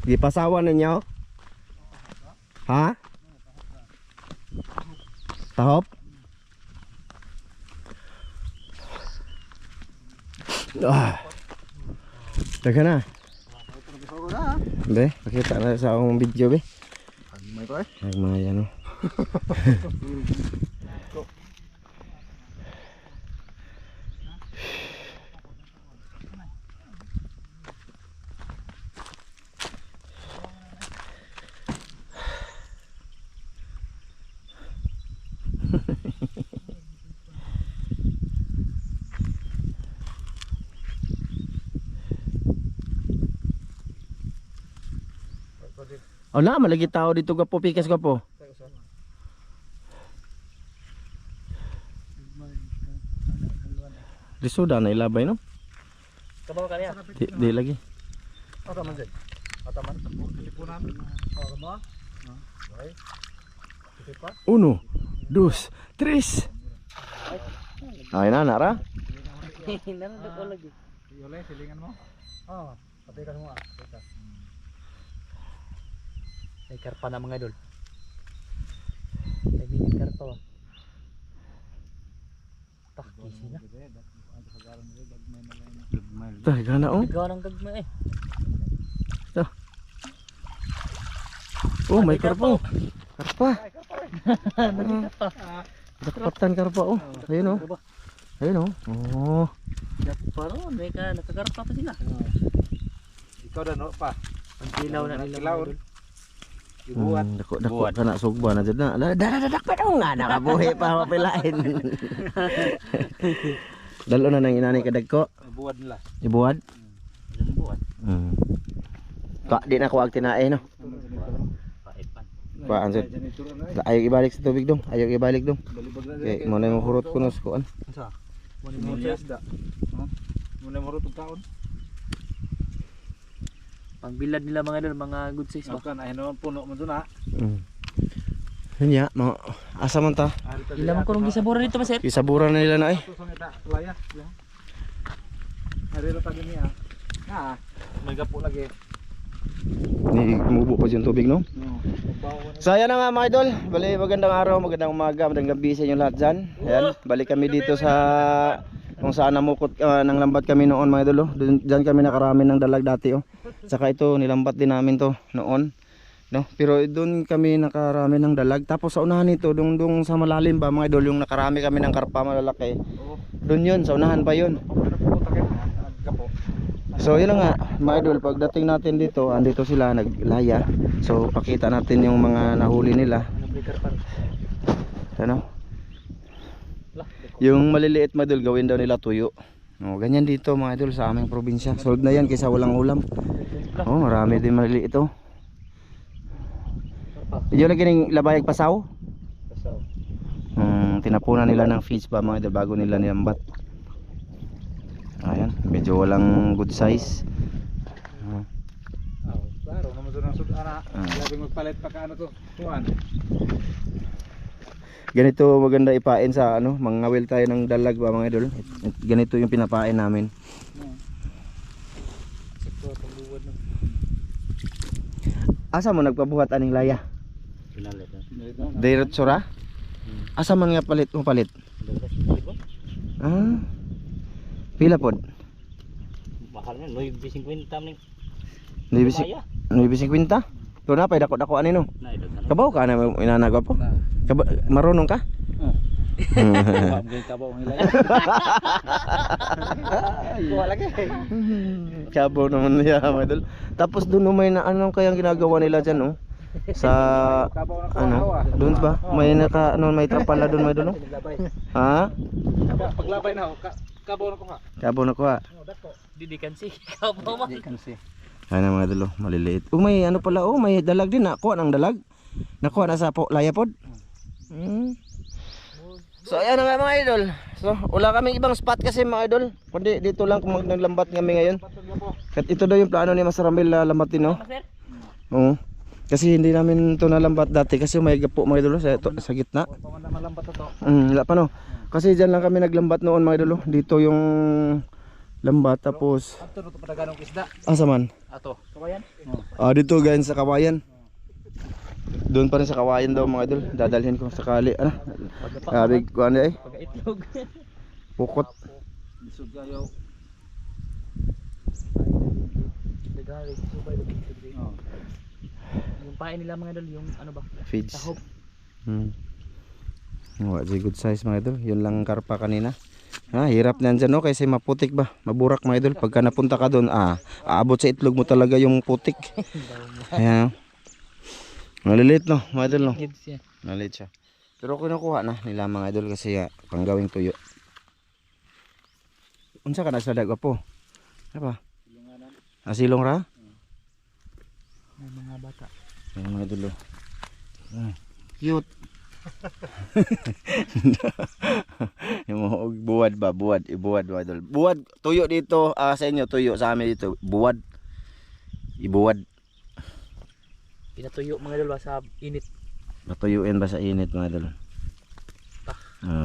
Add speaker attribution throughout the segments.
Speaker 1: Gipasawan ninyo? Ha? Tahop? Teka na. Be, pakita na sa akong video be. Nagmay ano. Wala, malagi tao dito gapo, pikas gapo. Risoda na ilabay no?
Speaker 2: Kabaw kaniya.
Speaker 1: Di lagi.
Speaker 2: Ataman din. Ataman. Tilipunan. Kabaw. Okay.
Speaker 1: Uno, dos, tres. Ay na, nara.
Speaker 2: Nanandok ko lagi. Yole, silingan mo. Oo. Patikan mo ah. May karpa na mga idol. May minit karpa ah. Tak, kisi na.
Speaker 1: Tah, gana oh.
Speaker 2: Gawa ng gagma eh.
Speaker 1: Tah. Oh, may karpa. Karpa. Dakpatan karpa oh. Ayun oh. Ayun oh. Oh.
Speaker 2: Paro, may ka nakakarpa pa sila.
Speaker 3: Ikaw na no pa.
Speaker 2: Ang kilaw na nila.
Speaker 3: Kilaw.
Speaker 1: Ibuhat. Dako kana sugba na jud na. Dadak pa daw nga nakabuhi pa mapilain. Dalo na nang inani kadagko.
Speaker 3: Buwad nila.
Speaker 1: Ibuhat.
Speaker 2: Buwan.
Speaker 1: Ka di na ko ag tinae no.
Speaker 2: Paipan.
Speaker 1: Paan jud. Ayaw ibalik sa tubig dong. Ayaw ibalik dong. Okay, mo na yung hurot kunos ko an.
Speaker 3: Sa. Mo ni isda. Mo na murot og kaon.
Speaker 2: Pangbilad nila mga idol, mga good size ba?
Speaker 3: Kan ay naman puno mo dun ha.
Speaker 1: Nya, mga asa man ta?
Speaker 2: Ilang ko nung gisabura dito ba sir?
Speaker 1: Isaburan na nila na eh.
Speaker 3: Laya. Ari ra tagi niya. Ha. May gapo lagi.
Speaker 1: Ni mubo pa yung tubig no?
Speaker 3: Bawo
Speaker 1: So ayan na nga mga idol. Bali magandang araw, magandang umaga, magandang gabi sa inyo lahat dyan. Ayan, balik kami dito sa kung saan namukot ng lambat kami noon mga idol. Diyan kami nakarami ng dalag dati oh. Saka ito nilambat din namin to noon. No? Pero doon kami nakarami ng dalag. Tapos sa unahan nito, dung sa malalim ba mga idol, yung nakarami kami ng karpa malalaki. Doon yun, sa unahan pa yun. So yun nga mga idol, pagdating natin dito, andito sila naglaya. So pakita natin yung mga nahuli nila. Ano? Yung maliliit mga idol, gawin daw nila tuyo. Oh, ganyan dito mga idol sa aming probinsya. Solve na yan kaysa walang ulam. Oh, marami din maliliit ito. Yung lagi ng labayag pasaw. Tinapunan nila ng fish pa mga idol bago nila nilambat. Ayan, medyo walang good size.
Speaker 3: Claro, naman doon ang sudara. Labing magpalit pa kaano to. Tuan.
Speaker 1: Ganito maganda ipain sa ano, mangawil tayo ng dalag ba mga idol. Ganito yung pinapain namin. Asa mo nagpabuhat aning laya? Direct sura? Asa man nga palit mo palit? Ah. Pila pod?
Speaker 2: Mahal na, 9.50 ning.
Speaker 1: 9.50? Pero na pay dako-dako ani no. Kabaw ka na inanagaw po? Marunong ka?
Speaker 3: Kabaw ang ilay.
Speaker 2: Kuha lagi.
Speaker 1: Kabaw naman niya mga idol. Tapos doon may na ano kayang ginagawa nila diyan no? Sa ano? Doon ba? May naka ano may trapala doon may doon no? Ha?
Speaker 3: Paglabay na kabaw na ko ha.
Speaker 1: Kabaw na ko ha.
Speaker 2: Didikan si. Kabaw man.
Speaker 1: Ano mga idol, maliliit. May ano pala may dalag din nakuha ng dalag. Nakuha na sa laya pod. So ayan na nga mga idol. So wala kaming ibang spot kasi mga idol. Kundi dito lang kung naglambat kami ngayon. Kat ito daw yung plano ni Master Ramil na lambatin no. Oo. Kasi hindi namin ito nalambat dati kasi may gapo mga idol sa gitna.
Speaker 3: Malambat to.
Speaker 1: Wala pa no. Kasi diyan lang kami naglambat noon mga idol. Dito yung lambat tapos
Speaker 3: Ato ito padaganong isda.
Speaker 1: asa man?
Speaker 3: Ato. Kawayan?
Speaker 1: Dito guys sa Kawayan. Doon pa rin sa Kawayan daw mga idol. Dadalhin ko sakali. Ano? Grabe ko ano eh.
Speaker 2: Pagka-itlog.
Speaker 1: Pukot.
Speaker 3: Lisod kayo.
Speaker 2: Dagari, subay ba dito?
Speaker 3: Oh.
Speaker 2: Yung pain nila mga idol, yung ano ba?
Speaker 1: Feeds.
Speaker 2: Tahop.
Speaker 1: Wala good size mga idol. Yun lang ang karpa kanina. Hirap na dyan no kasi maputik ba. Maburak mga idol. Pagka napunta ka doon, aabot sa itlog mo talaga yung putik. Ayan. Malilit no mga idol no.
Speaker 2: Kids yan.
Speaker 1: Malilit siya. Pero kinukuha na nila mga idol kasi panggawing tuyo. Unsa ka na sa daga po? Apa? Silong ra?
Speaker 2: May mga bata.
Speaker 1: Ayan mga idol. Cute. Yung buwad ba? Buwad. Ibuwad mga idol. Buwad. Tuyo dito. Sa inyo tuyo. Sa amin dito. Buwad. Ibuwad.
Speaker 2: Pinatuyo mga idol ba sa init.
Speaker 1: Matuyuin ba sa init mga idol?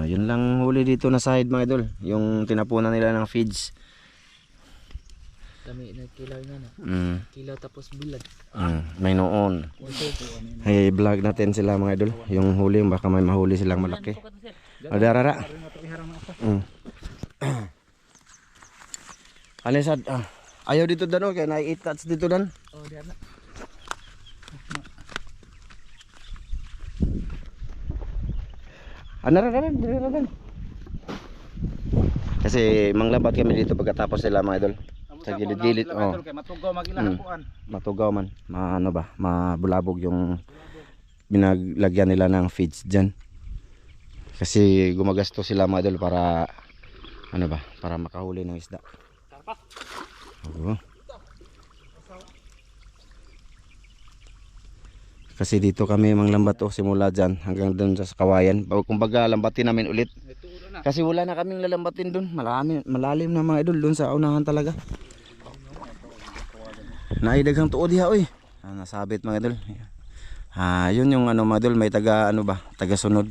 Speaker 1: Yun lang huli dito na side mga idol. Yung tinapunan nila ng feeds.
Speaker 2: Dami na kilaw nga na. Kilaw tapos bulag.
Speaker 1: May noon. Hey, vlog natin sila mga idol. Yung huli, baka may mahuli silang malaki. Darara. Alisad. Ayaw dito dan kaya nai-touch dito dan.
Speaker 2: Oh, diyan na.
Speaker 1: Anararan. Kasi manglabat kami dito pagkatapos sila mga idol. Sa gilid-gilid.
Speaker 3: Kay matugaw magilahapuan.
Speaker 1: Matugaw man. Ano ba? Mabulabog yung binaglagyan nila ng feeds dyan. Kasi gumagasto sila mga idol para ano ba? Para makahuli ng isda. Oo. Kasi dito kami manglambat simula dyan hanggang doon sa Kawayan. Kumbaga lambatin namin ulit. Kasi wala na kaming lalambatin doon. Malalim na mga idol doon sa unahan talaga. Naidaghang tuod diha oy. Nasabit mga idol. Yun yung ano mga idol, may taga ano ba? Taga sunod.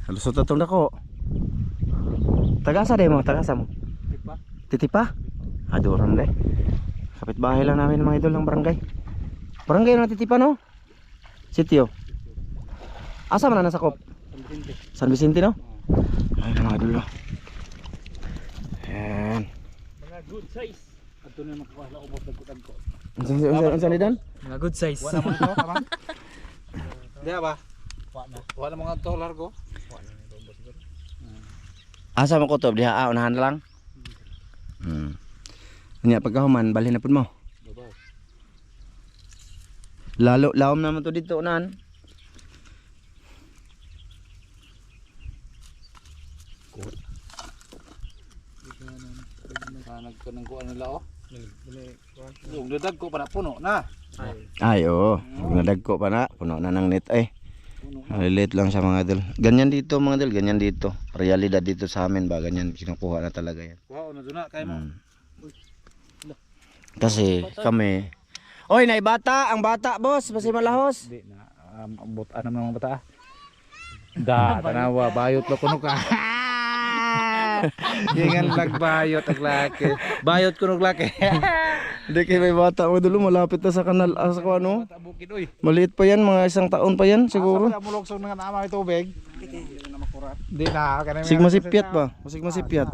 Speaker 1: Halusot atong dako. Tagasa mo, tagasa mo.
Speaker 3: Tipa.
Speaker 1: Titipa? Aduran deh. Kapitbahay lang namin mga idol ng barangay. Barangay na Titipa no? Sitio. Asa man na nasakop? San Vicente no? Ay mga idol. Ayan.
Speaker 2: Mga good size.
Speaker 3: Ato na makuha la ubos dagko.
Speaker 1: Unsa ni dan?
Speaker 2: Mga good size.
Speaker 3: Wala man to, kamang. Diya ba? Wala mga to largo.
Speaker 1: Asa mo ko to diha unahan lang. Nya pagkahuman balhin na pud mo. Lalo lawom naman to dito unahan.
Speaker 3: Nagkanang kuan nila oh. Yung dadag ko pa na puno na.
Speaker 1: Ay oo, nadagko pa na, puno na ng net ay. Lilit lang siya mga idol. Ganyan dito mga idol, ganyan dito. Realidad dito sa amin ba, ganyan kinukuha na talaga yan.
Speaker 3: Wow, na duna kay mo.
Speaker 1: Kasi kami. Oy, naibata, ang bata boss, basi malahos.
Speaker 3: Di na ano mga bata. Da, tanawa bayot lo kuno ka. Gingan nagbayot ang laki. Bayot kuno laki.
Speaker 1: Hindi kay may bata mo dulo malapit na sa kanal sa ano.
Speaker 3: Bukid oy.
Speaker 1: Maliit pa yan, mga 1 taon pa yan siguro.
Speaker 3: Asa mo lugsong nga nama may tubig. Di na kanay.
Speaker 1: Sigma sipyat ba? Sigma sipyat.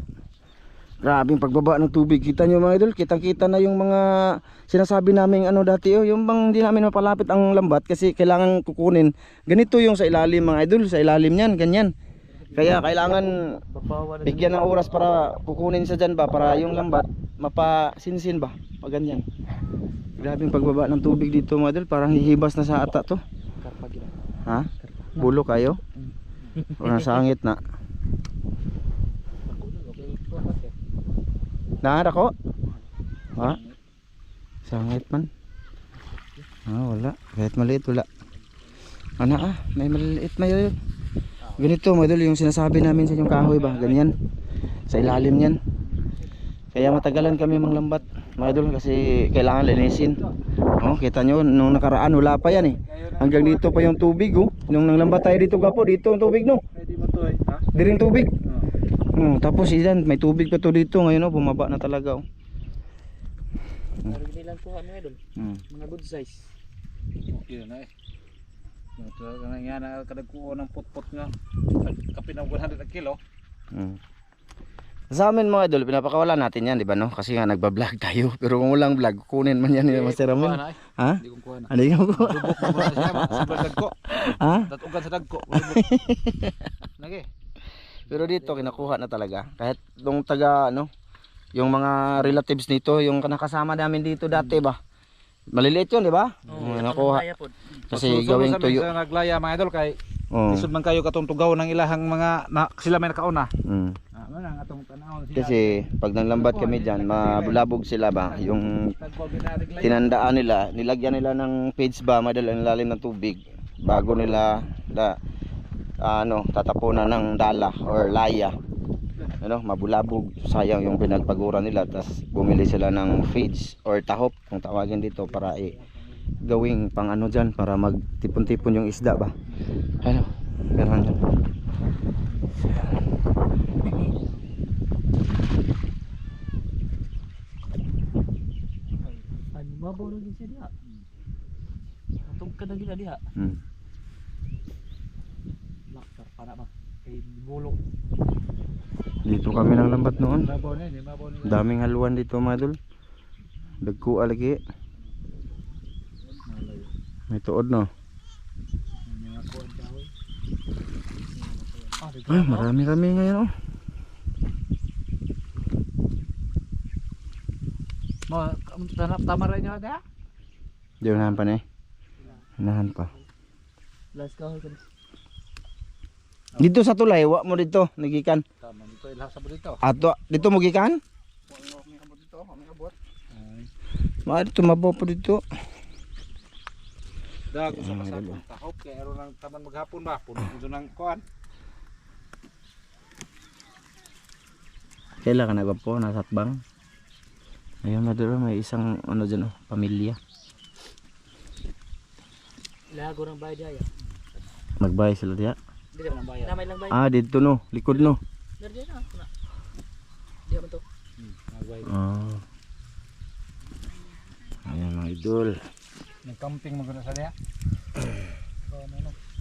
Speaker 1: Grabing pagbaba ng tubig. Kita nyo mga idol, kitang-kita na yung mga sinasabi naming ano dati yung bang hindi namin mapalapit ang lambat kasi kailangan kukunin. Ganito yung sa ilalim mga idol, sa ilalim niyan, ganyan. Kaya kailangan bigyan ng oras para kukunin sa dyan ba para yung lambat mapasinsin ba, pag ganyan. Grabing pagbaba ng tubig dito mga idol, parang hihibas na sa ata to. Ha? Bulo kayo? O nasa angit na. Naara ko? Ha? Sangit man. Wala. Kahit maliit wala. May maliit may ganito mga idol yung sinasabi namin sa inyong kahoy ba? Ganyan. Sa ilalim niyan. Kaya matagalan kami manglambat mga idol kasi kailangan linisin. Oh, kita nyo nung nakaraan wala pa yan eh. Hanggang dito pa yung tubig oh. Nung nanglambat tayo dito gapo, dito yung tubig no.
Speaker 2: Pwede mo to eh. Ha?
Speaker 1: Diring tubig. Tapos yan, may tubig pa to dito ngayon oh, bumaba na talaga oh.
Speaker 2: Meron nilang kuha mga idol. Mga good size.
Speaker 3: Okay na eh. Ito ka nga na kadagkuo ng putpot nga. Kapin ng 100 kilo.
Speaker 1: Sa amin mga idol, pinapakawala natin yan, di ba no? Kasi nga nagba-vlog tayo. Pero kung walang vlog, kunin man yan ni Master Ramil. Ha?
Speaker 3: Hindi kong kuha na.
Speaker 1: Ano yung ko?
Speaker 3: Lubok mo na siya. Sobrang dagko.
Speaker 1: Ha?
Speaker 3: Datugan sa dagko. Lagi.
Speaker 1: Pero dito kinakuha na talaga. Kahit nung taga ano, yung mga relatives nito, yung nakasama namin dito dati ba? Maliliit yun, di ba? Nakuha. Kasi gawing tuyo.
Speaker 3: Sa naglaya mga idol kay
Speaker 1: Oh.
Speaker 3: lisod man kayo katong tugaw ng ilahang mga sila may nakauna. Ano ang atong tanaw siya.
Speaker 1: Kasi pag nanglambat kami dyan, mabulabog sila ba? Yung tinandaan nila, nilagyan nila ng page ba, madala ang lalim ng tubig bago nila tatapunan ng dala or laya. Mabulabog, sayang yung pinagpaguran nila. Tapos bumili sila ng feeds or tahop kung tawagin dito para gawing pang ano dyan para magtipon-tipon yung isda ba. Ganun dyan.
Speaker 2: Mabaw na din siya diha. Atong ka na gila diha. Lakar para ba kay bulok.
Speaker 1: Dito kami nang lambat noon.
Speaker 3: Mabaw ni, mabaw ni.
Speaker 1: Daming haluan dito mga idol. Dagko lagi. May tuod no. Ay, marami-rami ngayon oh.
Speaker 3: Tama rin nyo na.
Speaker 1: Di unahan pa na eh. Unahan pa.
Speaker 2: Last ka hoy.
Speaker 1: Dito sa tulay, wa mo dito, nagikan.
Speaker 3: Tama dito, ilahas sa dito.
Speaker 1: Ato, dito mo gikan? Ma dito mabaw po dito.
Speaker 3: Dago sa kasakong tahop kaya aron lang taman maghapon ba puno dito ng kuan.
Speaker 1: Kailan ka nagwapo, nasa atbang. Ayun na doon, may isang ano dyan oh, pamilya.
Speaker 2: Lago ng bayad diha.
Speaker 1: Magbayad sila diya.
Speaker 2: Dili man bayad. Namay lang bayad.
Speaker 1: Ah, dito no, likod no.
Speaker 2: Dari na. Diha man to.
Speaker 1: Ayan mga idol.
Speaker 3: Nag-camping mo guna sa diya.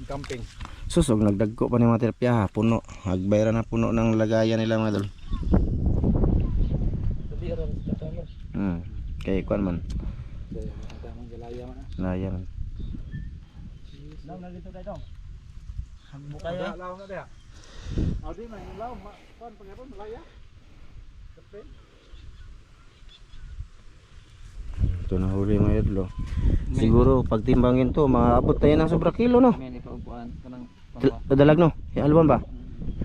Speaker 3: Camping.
Speaker 1: Susog, nagdagko pa ni mga terapya ha, puno. Hagbayra na puno ng lagayan nila mga idol.
Speaker 2: Dili ra sa tama.
Speaker 1: Kay kuan man.
Speaker 3: Ang tamang galaya man.
Speaker 1: Layan.
Speaker 3: Law na dito tayo.
Speaker 2: Bukay ah.
Speaker 3: Law na diha. Di man law, kuan pagapon malaya. Kapten.
Speaker 1: Ito na huli mga idol. Siguro pag timbangin to, maabot tayo ng sobra kilo no.
Speaker 2: May paupuan kanang
Speaker 1: Dalag no, alwan ba?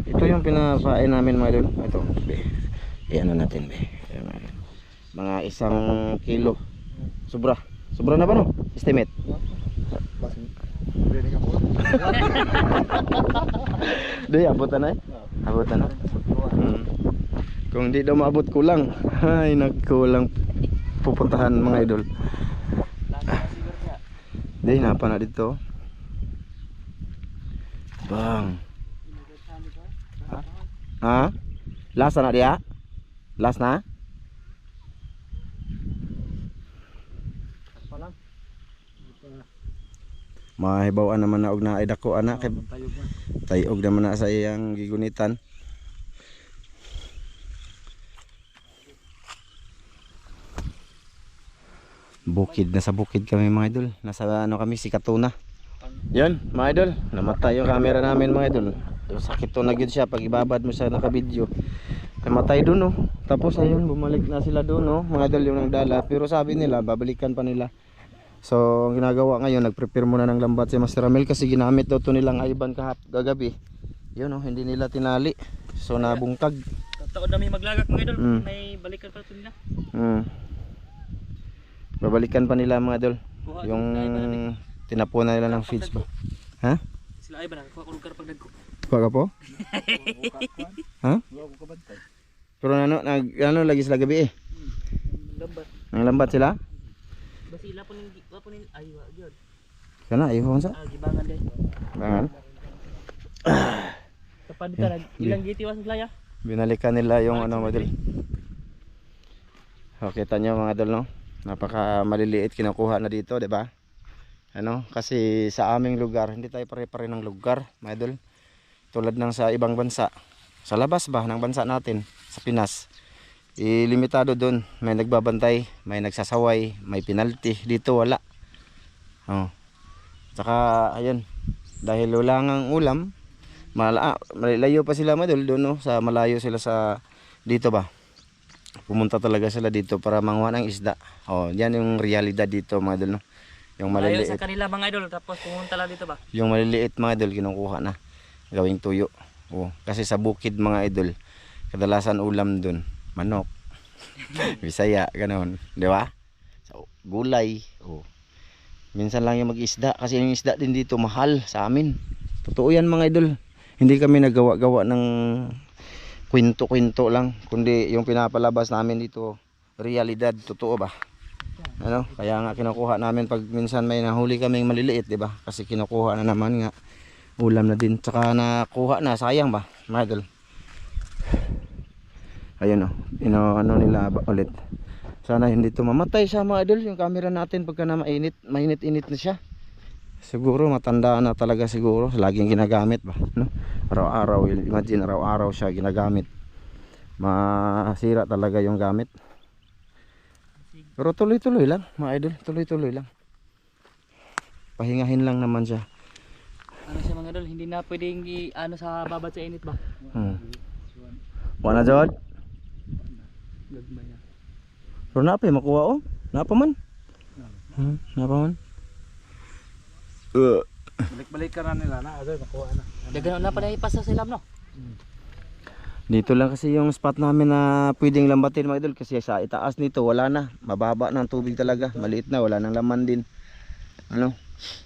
Speaker 1: Ito yung pinapain namin mga idol. Ito, be. Ano natin be. Mga 1 kilo. Sobra. Sobra na ba no? Estimate. Di, abutan na eh. Abutan na. Kung di daw maabot kulang. Ay, nagkulang pupuntahan mga idol. Di, napa na dito. Bang. Ha? Last na dia? Last na? Mahibawaan naman na og naay dako ana kay tayog naman na sa iyang gigunitan. Bukid na sa bukid kami mga idol. Nasa ano kami si Katuna. Yan mga idol, namatay yung camera namin mga idol. Sakit to na gyud siya pag ibabad mo sa naka-video. Namatay doon no. Tapos ayun bumalik na sila doon no, mga idol yung nagdala. Pero sabi nila babalikan pa nila. So ang ginagawa ngayon, nag-prepare muna ng lambat si Master Ramil kasi ginamit daw to nilang Ivan kagabi. Yun oh, hindi nila tinali. So nabungkag.
Speaker 2: taon na may maglagak mga idol, may balikan pa ito nila.
Speaker 1: Babalikan pa nila mga idol.
Speaker 2: Kuha,
Speaker 1: Yung tinapunan nila ng feeds ba? Ha?
Speaker 2: Sila ay ba nakakuha ko lugar pag nagko.
Speaker 1: Kuha ka po? Ha? Pero ano lagi sila gabi eh.
Speaker 2: Lambat.
Speaker 1: Nang lambat sila.
Speaker 2: Basi ila po ning ay wa gyud.
Speaker 1: Kana ayo sa.
Speaker 2: Gibangan day.
Speaker 1: Bangan.
Speaker 2: Kapan ta ilang gitiwas sila ya?
Speaker 1: Binalikan nila yung ano mga idol. O, kita nyo mga idol no. Napaka maliliit kinukuha na dito, 'di ba? Ano, kasi sa aming lugar, hindi tayo pare-pare ng lugar, mga idol. Tulad ng sa ibang bansa. Sa labas ba ng bansa natin, sa Pinas. Limitado doon, may nagbabantay, may nagsasaway, may penalty. Dito wala. Oh. Saka ayun, dahil wala ngang ulam, malayo pa sila mga idol doon no, sa malayo sila sa dito ba. Pumunta talaga sila dito para manguha ng isda. Oh, yan yung realidad dito mga idol no. Yung maliliit.
Speaker 2: Ayaw sa kanila mga idol tapos pumunta lang dito ba?
Speaker 1: Yung maliliit mga idol kinukuha na gawing tuyo. Oh, kasi sa bukid mga idol, kadalasan ulam dun manok. Bisaya ganoon, di ba? Sa gulay. Oh. Minsan lang yung mag-isda kasi yung isda din dito mahal sa amin. Totoo yan mga idol. Hindi kami nagawa-gawa ng kwento-kwento lang, kundi yung pinapalabas namin dito realidad, totoo ba? Ano? Kaya nga kinukuha namin pag minsan may nahuli kaming maliliit, 'di ba? Kasi kinukuha na naman nga ulam na din. Tsaka nakuha na, sayang ba, mga idol? Ayun oh, ano nila ulit. Sana hindi to mamatay siya mga idol, yung camera natin pagka na mainit-init na siya. Siguro matanda na talaga siguro, laging ginagamit ba, no? Araw-araw, imagine araw-araw siya ginagamit. Masira talaga yung gamit. Pero tuloy-tuloy lang, mga idol, tuloy-tuloy lang. Pahingahin lang naman siya.
Speaker 2: Ano siya mga idol, hindi na pwedeng ano sa babat sa init ba?
Speaker 1: Wala jod.
Speaker 2: Gagmay na.
Speaker 1: Pero napa makuha oh. Napa man? Napa man?
Speaker 3: Balik-balik ka na nila na, adoy makuha na.
Speaker 2: Dagan na pa na ipasa sila no.
Speaker 1: Dito lang kasi yung spot namin na pwedeng lambatin mga idol, kasi sa itaas nito wala na, mababa ng tubig talaga, maliit na, wala nang laman din. Ano?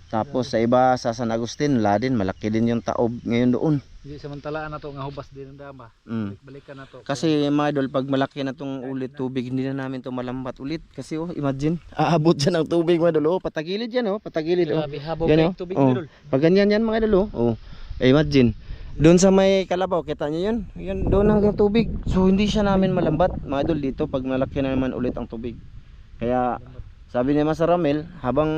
Speaker 1: Tapos sa iba sa San Agustin, wala din, malaki din yung taob ngayon doon.
Speaker 3: Hindi samantalaan na to nga hubas din ang dama. Balik ka na to.
Speaker 1: Kasi mga idol, pag malaki na tong ulit tubig, hindi na namin to malambat ulit. Kasi oh, imagine, aabot dyan ang tubig mga idol. Oh, patagilid yan oh, patagilid oh.
Speaker 2: Grabe habog
Speaker 1: Yan,
Speaker 2: na
Speaker 1: oh.
Speaker 2: yung tubig
Speaker 1: Oh.
Speaker 2: idol.
Speaker 1: Pag ganyan yan mga idol oh. Imagine. Doon sa may Kalabaw, kita nyo yun? Yan, doon ang tubig. So hindi siya namin malambat mga idol dito pag malaki na naman ulit ang tubig. Kaya sabi ni Master Ramel, habang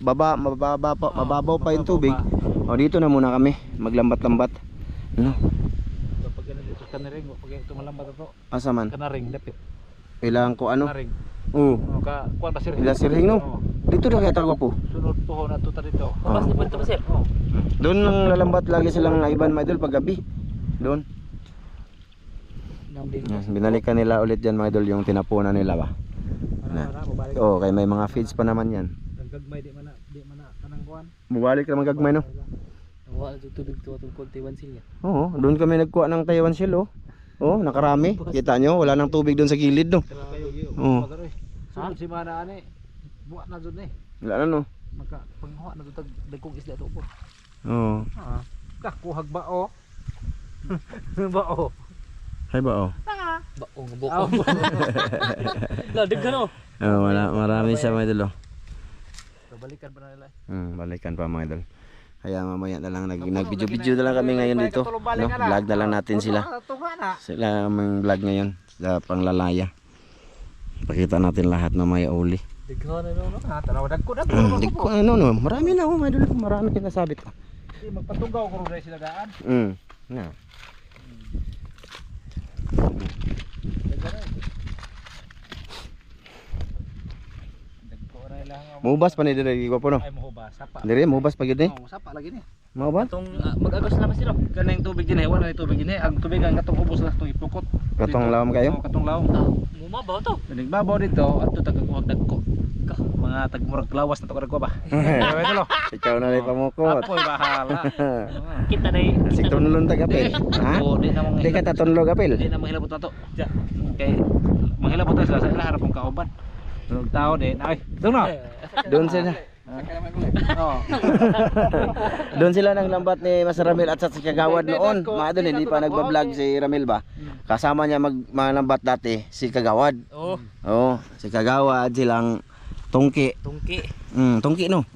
Speaker 1: mababaw pa yung tubig, dito na muna kami maglambat-lambat. Ano?
Speaker 3: Pag ganun dito kanaring, pag ito malambat ito.
Speaker 1: Asa man?
Speaker 3: Kanaring dapit.
Speaker 1: Kailangan ko ano?
Speaker 3: Kanaring.
Speaker 1: Oo.
Speaker 3: Ka kuan pa sir.
Speaker 1: Ila sirhing no? Dito na kaya tago po.
Speaker 3: Sunod po na to dito.
Speaker 2: Pas ni punta pa sir.
Speaker 1: Doon lang lalambat lagi silang iban mga idol pag gabi. Doon. Yan, binalikan nila ulit yan mga idol yung tinapunan nila ba. Oo, kaya may mga feeds pa naman yan.
Speaker 3: Gagmay di man na kanang kuan.
Speaker 1: Mubalik naman gagmay no.
Speaker 2: Wa tubig to atong Taiwan silya.
Speaker 1: Oo, doon kami nagkuha ng Taiwan shell oh. Oh, nakarami. Kita nyo, wala nang tubig doon sa gilid no. Oo.
Speaker 3: Sunod si mana ani. Buwa na dun eh.
Speaker 1: Wala na no.
Speaker 3: Maka panghuwa na dun dagkong isda to po.
Speaker 1: Oo.
Speaker 3: Kakuhag bao. Bao.
Speaker 1: Hay ba oh.
Speaker 2: Baong buko. Ladig ka no.
Speaker 1: Oh, marami sa mga idol oh.
Speaker 3: Balikan pa na nila.
Speaker 1: Balikan pa mga idol. Kaya mamaya na lang nag-video na lang kami ngayon dito. No, vlog na lang natin sila. Sila ang vlog ngayon sa panglalaya. Pakita natin lahat mamaya uli.
Speaker 2: Dighan na no.
Speaker 3: Tanaw dagko na.
Speaker 1: No, marami na oh, mga idol, marami kinasabit pa.
Speaker 3: Magpatunggaw ko rin sila daan.
Speaker 1: Na. Mubas pa ni diri gwapo no.
Speaker 3: Ay mohubas sapa.
Speaker 1: Diri mubas pa gyud ni.
Speaker 3: Sapa lagi ni.
Speaker 1: Mao ba?
Speaker 2: Tong mag-agos na ba sila?
Speaker 3: Kanang tubig din wala na tubig din ang tubig ang katong ubos na itong ipukot.
Speaker 1: Katong lawom kayo?
Speaker 3: Katong lawom.
Speaker 2: Mumabaw to.
Speaker 3: Kaning babaw dito adto tagakuhag dagko. Mga tagmurag lawas na to kadagko ba. Ay tulo.
Speaker 1: Ikaw na rin pamukot.
Speaker 3: Apoy bahala.
Speaker 2: Kita na
Speaker 1: Si tunlon tag apil. Ha?
Speaker 3: Di na
Speaker 1: Di ka tatunlog apil.
Speaker 3: Di na manghilabot na to. Kay manghilabot na sila sa ila harap kong kauban. Tulog tao di na ay. Doon na.
Speaker 1: Doon sila.
Speaker 3: Oh.
Speaker 1: Doon sila ng lambat ni Mas Ramil at sa si Kagawad noon. Mga idol, hindi pa nagba-vlog si Ramil ba? Kasama niya maglambat dati si Kagawad.
Speaker 2: Oo.
Speaker 1: Oo, si Kagawad silang Tungki.
Speaker 2: Tungki.
Speaker 1: Tungki no.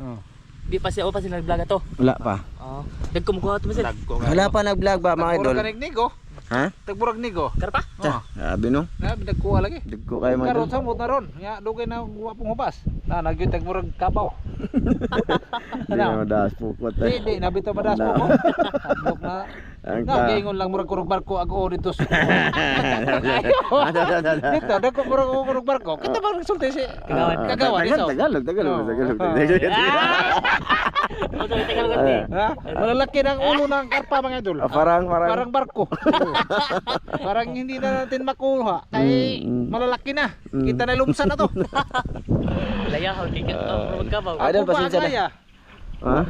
Speaker 2: Di pa siya, o pa sila nag-vlog ato.
Speaker 1: Wala pa.
Speaker 2: Oo. Nagkumukuha ito sila.
Speaker 1: Wala pa nag-vlog ba mga idol?
Speaker 3: Tagburag kanig nigo.
Speaker 1: Ha?
Speaker 3: Tagburag nigo.
Speaker 2: Karpa?
Speaker 1: Sabi no.
Speaker 3: Na nagkuha lagi.
Speaker 1: Digko kayo mga idol.
Speaker 3: Karon sa mut na ron. Ya dugay na guwa pong hubas. Na nagyud tagburag kabaw.
Speaker 1: Hindi na madaas pukot.
Speaker 3: Di nabito madas po ko. Andok na.
Speaker 1: Ang
Speaker 3: Na gingon lang murag kurog barko ago dito. Dito dako kurog barko. Kita ba nagsulti si Kagawad iso.
Speaker 1: Tagalog.
Speaker 2: O, so, itagal ka din.
Speaker 3: Ha? Malalaki ng ulo ng karpa mga idol.
Speaker 1: Parang
Speaker 3: Parang barko. Parang hindi na natin makuha. Kay malalaki na. Kita na lumsan na to.
Speaker 2: Laya, hindi ka. Magkabaw.
Speaker 1: Idol,
Speaker 3: Guba ang
Speaker 1: pasensya na.
Speaker 3: laya.
Speaker 1: Ha?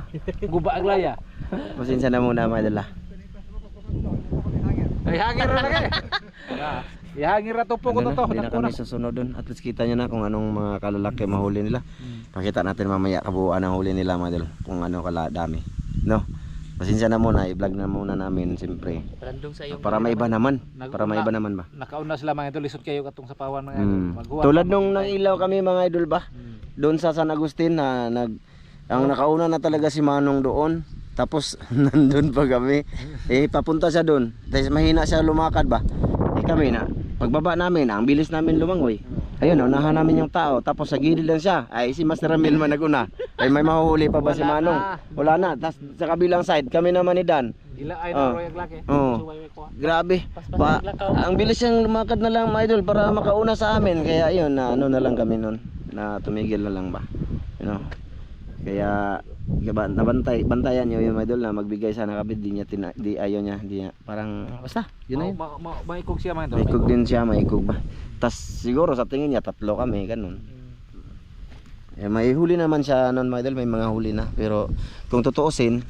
Speaker 3: Guba ang laya.
Speaker 1: Pasensya na muna mga idol.
Speaker 3: Ay hangin ra lagi. Ihangin ra to po ko to.
Speaker 1: Hindi na kami susunod dun. At least kita nyo na kung anong mga kalalaki mahuli nila. Pakita natin mamaya kabuuan ng huli nila mga idol. Kung ano dami. No? Pasensya na muna. I-vlog na muna namin siyempre.
Speaker 2: Random sa iyong.
Speaker 1: Para maiba naman. Para maiba naman ba?
Speaker 3: Nakauna sila mga idol. Lisod kayo katong sa pawan mga idol. Maghuwag
Speaker 1: Tulad
Speaker 3: ka-
Speaker 1: nung nangilaw kami mga idol ba? Doon sa San Agustin na ang nakauna na talaga si Manong doon. Tapos nandun pa kami. Papunta siya doon. Dahil mahina siya lumakad ba? Kami na. Pagbaba namin, ang bilis namin lumangoy. Ayun, unahan namin yung tao. Tapos sa gilid lang siya. Ay si Master Ramil man naguna. Ay may mahuhuli pa ba si Manong? Wala na. Tapos sa kabilang side, kami naman ni Dan.
Speaker 3: Ila ay
Speaker 1: Oh.
Speaker 3: royag laki.
Speaker 1: Oo. Grabe. Ang bilis niyang lumakad na lang mga idol para makauna sa amin. Kaya ayun, na ano na lang kami noon. Na tumigil na lang ba. You know. Kaya bantayan niyo yung mga idol na magbigay sana kapit di ayaw niya, di niya. Parang basta, yun na yun.
Speaker 3: Maikog siya mga idol.
Speaker 1: Maikog din siya, maikog ba. Tas siguro sa tingin niya 3 kami, ganun. May huli naman siya noon mga idol, may mga huli na. Pero kung tutuusin,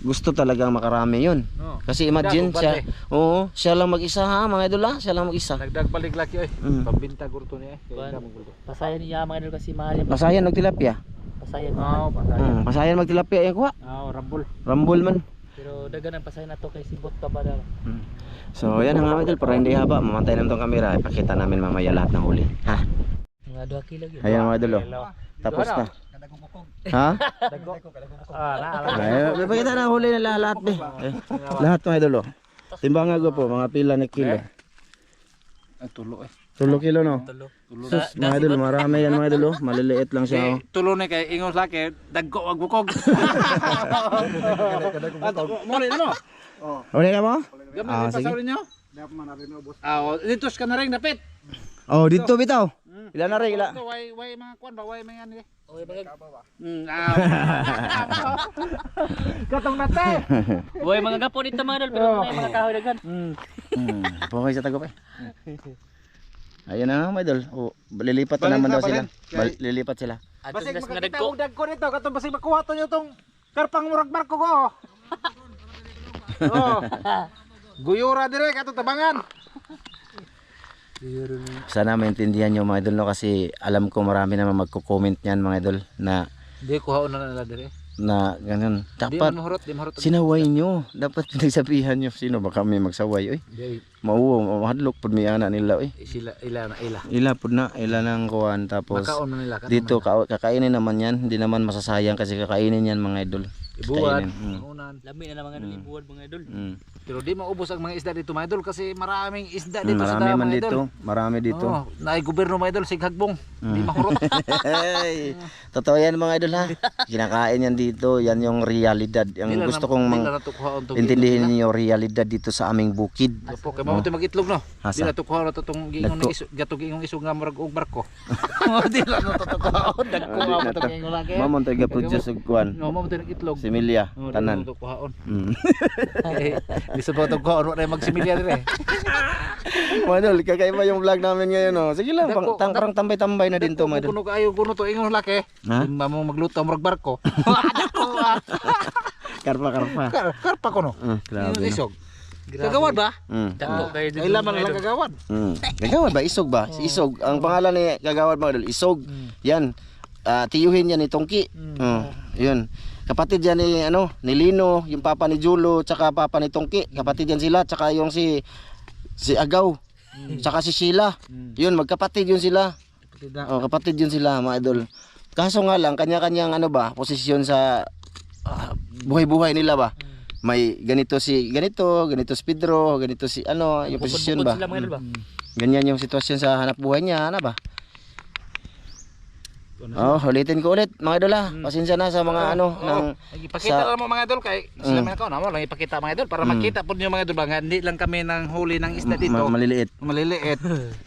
Speaker 1: gusto talagang makarami yun.
Speaker 3: Oo.
Speaker 1: Kasi imagine
Speaker 3: Dagog
Speaker 1: siya,
Speaker 3: balik.
Speaker 1: oo, siya lang mag-isa ha mga idol ha, siya lang mag-isa.
Speaker 3: Nagdagbalig laki oy. Pambinta gurto niya eh. Kaya mo gurto.
Speaker 2: Pasayan niya mga idol kasi mahal yung
Speaker 1: Pasayan magtilapia.
Speaker 2: pasayan.
Speaker 3: Oo, pasayan.
Speaker 1: Pasayan magtilapia yan kuha.
Speaker 3: Oo, rambol.
Speaker 1: Rambol man.
Speaker 2: Pero dagan ang pasayan na to kay sibot ka ba daw.
Speaker 1: So yan ang mga idol, para hindi haba, mamantay naman tong camera, ipakita namin mamaya lahat ng huli. Ha?
Speaker 2: Mga 2 kilo yun.
Speaker 1: Ayan mga idol, oh. Tapos na. Ha? Ay, ipakita na huli nila lahat be. Lahat mga idol, oh. Timbangan ko po, mga pila na kilo.
Speaker 3: Ay tulo eh.
Speaker 1: 3 kilo no?
Speaker 2: Tulo.
Speaker 1: Sus, mga idol, marami yan mga idol, oh. Maliliit lang siya, oh.
Speaker 3: Tulo ni kay ingos laki, dagko wag bukog. Muli na mo.
Speaker 1: Huli ka mo?
Speaker 3: Gamay
Speaker 1: sige.
Speaker 3: pasaw ninyo. Ah, dito ka na ring dapit.
Speaker 1: Oh, dito bitaw. Ilan na rin, ilan?
Speaker 3: Way mga kwan ba, way mga ano eh.
Speaker 2: Oy, mga
Speaker 3: Katong nate.
Speaker 2: Boy, mga gapo dito mga idol, pero may mga kahoy dagan.
Speaker 1: Pokoknya sa tagup eh. Ayun na mga idol. Oh, lilipat na naman daw sila. Lilipat sila.
Speaker 2: At
Speaker 3: Basig
Speaker 2: nas nga
Speaker 3: makakita
Speaker 2: dagko.
Speaker 3: og dagko nito, katong basig makuha to nyo tong karpang murag barko ko. Oh. Guyura dire katong tabangan.
Speaker 1: Sana maintindihan nyo mga idol no, kasi alam ko marami naman magko-comment niyan mga idol na
Speaker 3: Di kuhaon na nila dire.
Speaker 1: ganun.
Speaker 3: Di
Speaker 1: Dapat
Speaker 3: man mahurot.
Speaker 1: sinaway nyo. Dapat pinagsabihan nyo. Sino ba kami magsaway? Oy,
Speaker 3: Di
Speaker 1: mauwo, mahadlok pud may ana nila. Oy,
Speaker 3: sila ila.
Speaker 1: ila pud na, ila nang kuwan. Tapos
Speaker 3: Makaon na nila
Speaker 1: dito kakainin naman yan. Hindi naman masasayang kasi kakainin yan mga idol.
Speaker 3: ibuwan.
Speaker 1: Kainin.
Speaker 3: Unan.
Speaker 2: Lami na mga idol, ibuwad mga idol.
Speaker 3: Pero di maubos ang mga isda dito mga idol kasi maraming isda dito sa
Speaker 1: Marami
Speaker 3: dama
Speaker 1: man
Speaker 3: mga
Speaker 1: dito.
Speaker 3: idol.
Speaker 1: Marami dito.
Speaker 3: Oh, naay gobyerno mga idol sighagbong. Di mahurot.
Speaker 1: Hey, totoo yan mga idol ha. Kinakain yan dito. Yan yung realidad. Yung gusto kong intindihin niyo realidad dito sa aming bukid.
Speaker 3: Opo, kay mamuti mag-itlog no.
Speaker 1: Asa?
Speaker 3: Di na to kuha na to tong giingong
Speaker 1: Dagko.
Speaker 3: iso, gatog giingong iso nga murag og barko. Di na to kuhaon, dagko nga mo to giingong laki.
Speaker 1: Mamon tayo produce og kuan.
Speaker 3: No, mamuti nag-itlog.
Speaker 1: Similya, tanan.
Speaker 3: To kuhaon. Di sa to kuhaon na magsimilya dire.
Speaker 1: Mga idol, kakaiba yung vlog namin ngayon oh. Sige lang, parang tambay-tambay na din to mga idol.
Speaker 3: Kuno kaayo kuno to ingong laki.
Speaker 1: Ha?
Speaker 3: Di mo magluto murag barko. Dagko.
Speaker 1: Karpa.
Speaker 3: Karpa ko no.
Speaker 1: Grabe.
Speaker 3: Ingong isog. Kagawad ba?
Speaker 2: Dagko kayo dito.
Speaker 3: Ay laman lang kagawad.
Speaker 1: Kagawad ba? Isog ba? Si Isog. Ang pangalan ni Kagawad mga idol, Isog. Yan. tiyuhin yan ni Tongki. Yun. Kapatid yan ni ni Lino, yung papa ni Julo, tsaka papa ni Tongki. Kapatid yan sila, tsaka yung si Agaw, tsaka si Sheila. Yun, magkapatid yun sila. Kapatid yun sila, mga idol. Kaso nga lang, kanya-kanyang posisyon sa buhay-buhay nila ba. May ganito si Pedro, ganito si yung posisyon ba. Ganyan yung sitwasyon sa hanap buhay niya, ba? Ulitin ko ulit mga idol Pasensya na sa mga
Speaker 3: Ipakita lang mo mga idol kay sila mga kaon mo lang ipakita mga idol para makita po niyo mga idol ba nga hindi lang kami nang huli ng isda dito.
Speaker 1: Maliliit.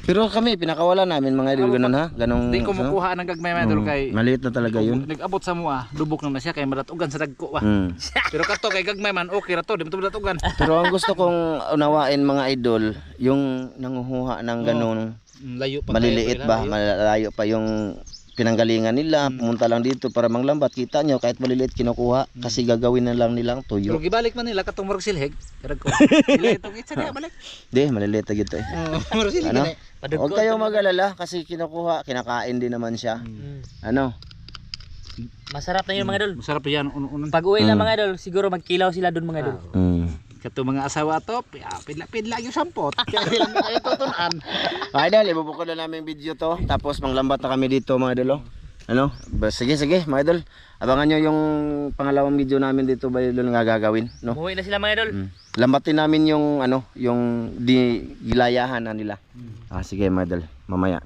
Speaker 1: Pero kami pinakawala namin mga idol ganun ganong
Speaker 3: Di ko mukuha ng gagmay mga idol kay
Speaker 1: maliit na talaga yun.
Speaker 3: Nag-abot sa mua, lubok na siya kay madatugan sa dagko ba. Pero kato kay gagmay man okay ra to, di mo to madatugan.
Speaker 1: Pero ang gusto kong unawain mga idol, yung nanguhuha ng ganong
Speaker 3: layo pa
Speaker 1: maliliit ba, malayo pa yung pinanggalingan nila, pumunta lang dito para manglambat. Kita nyo kahit maliliit kinukuha kasi gagawin na lang nilang tuyo.
Speaker 3: Pero gibalik man nila katong murag silhig, karag ko. Dili itong itsa niya balik.
Speaker 1: Di, maliliit na gito
Speaker 3: Murag silhig ni.
Speaker 1: Huwag kayong mag-alala kasi kinukuha, kinakain din naman siya.
Speaker 2: Masarap na yun mga idol.
Speaker 3: Masarap yan unang
Speaker 2: Pag uwi na mga idol, siguro magkilaw sila doon mga idol.
Speaker 3: kato mga asawa to, pidla yung sampot. Kaya lang kayo tutunan.
Speaker 1: Mga idol, ibubukod na namin video to. Tapos manglambat na kami dito mga idol. Sige mga idol. Abangan nyo yung pangalawang video namin dito ba idol nga gagawin.
Speaker 2: Umuwi na sila mga idol.
Speaker 1: Lambatin namin yung yung gilayahan na nila. Sige mga idol, mamaya.